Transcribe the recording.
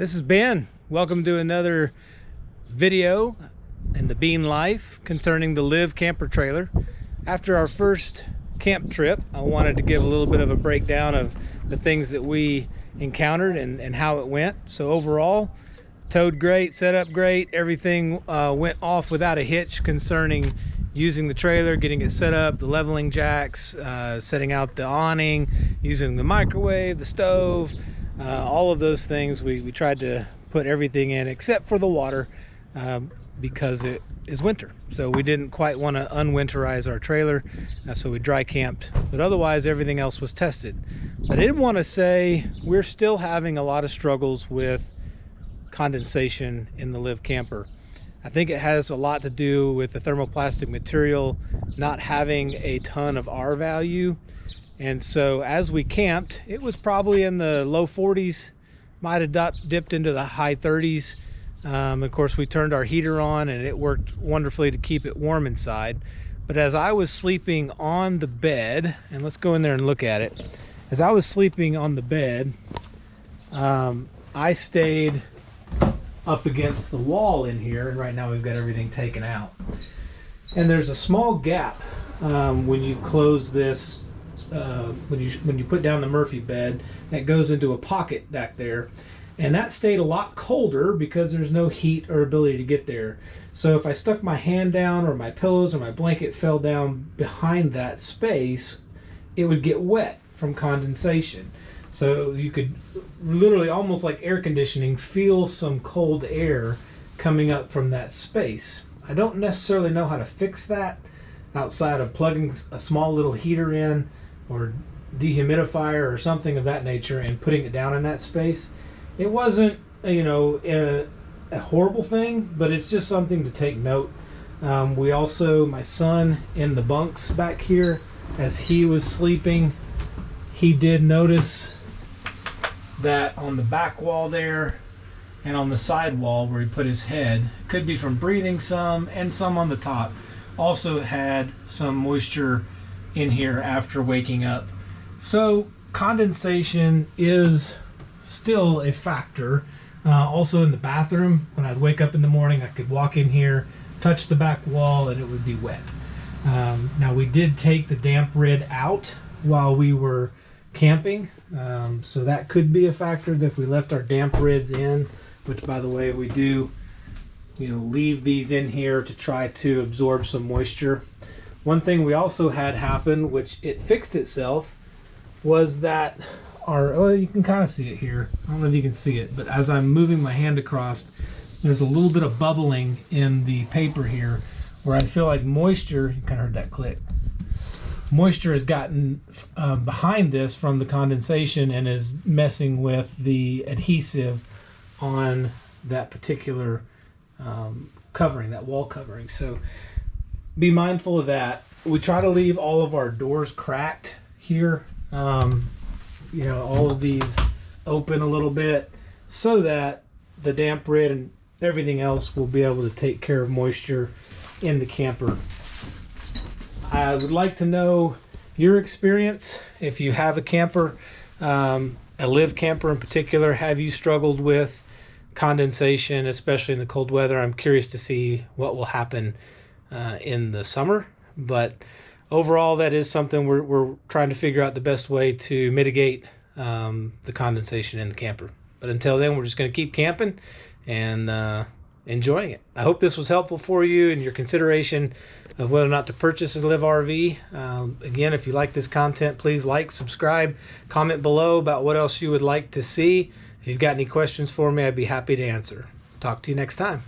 This is Ben. Welcome to another video in the Bean Life concerning the LIV camper trailer. After our first camp trip, I wanted to give a little bit of a breakdown of the things that we encountered and how it went. So overall, towed great, set up great. Everything went off without a hitch concerning using the trailer, getting it set up, the leveling jacks, setting out the awning, using the microwave, the stove, all of those things. We tried to put everything in except for the water because it is winter. So we didn't quite want to unwinterize our trailer, so we dry camped. But otherwise, everything else was tested. But I did want to say we're still having a lot of struggles with condensation in the LIV camper. I think it has a lot to do with the thermoplastic material not having a ton of R value. And so as we camped, it was probably in the low 40s, might have dipped into the high 30s. Of course, we turned our heater on and it worked wonderfully to keep it warm inside. But as I was sleeping on the bed, and let's go in there and look at it. As I was sleeping on the bed, I stayed up against the wall in here, and right now we've got everything taken out. And there's a small gap when you close this, when you put down the Murphy bed, that goes into a pocket back there. And that stayed a lot colder because there's no heat or ability to get there. So if I stuck my hand down or my pillows or my blanket fell down behind that space, it would get wet from condensation. So you could literally, almost like air conditioning, feel some cold air coming up from that space. I don't necessarily know how to fix that outside of plugging a small little heater in or dehumidifier or something of that nature and putting it down in that space. It wasn't, a horrible thing, but it's just something to take note. We also, my son in the bunks back here, as he was sleeping, he did notice that on the back wall there and on the side wall where he put his head, could be from breathing some, and some on the top, also had some moisture in here after waking up. So condensation is still a factor. Also in the bathroom, when I'd wake up in the morning, I could walk in here, touch the back wall, and it would be wet. Now we did take the damp rid out while we were camping, so that could be a factor, that if we left our damp rids in, which by the way we do leave these in here to try to absorb some moisture. One thing we also had happen, which it fixed itself, was that you can kind of see it here, I don't know if you can see it, but as I'm moving my hand across, there's a little bit of bubbling in the paper here where I feel like moisture, you kind of heard that click, moisture has gotten behind this from the condensation and is messing with the adhesive on that particular covering, that wall covering. So be mindful of that. We try to leave all of our doors cracked here, all of these open a little bit so that the damp rid and everything else will be able to take care of moisture in the camper. I would like to know your experience. If you have a camper, a LIV camper in particular, have you struggled with condensation, especially in the cold weather? I'm curious to see what will happen in the summer. But overall, that is something we're trying to figure out the best way to mitigate the condensation in the camper. But until then, we're just going to keep camping and enjoying it. I hope this was helpful for you in your consideration of whether or not to purchase a LIV RV. Again, if you like this content, please like, subscribe, comment below about what else you would like to see. If you've got any questions for me, I'd be happy to answer. Talk to you next time.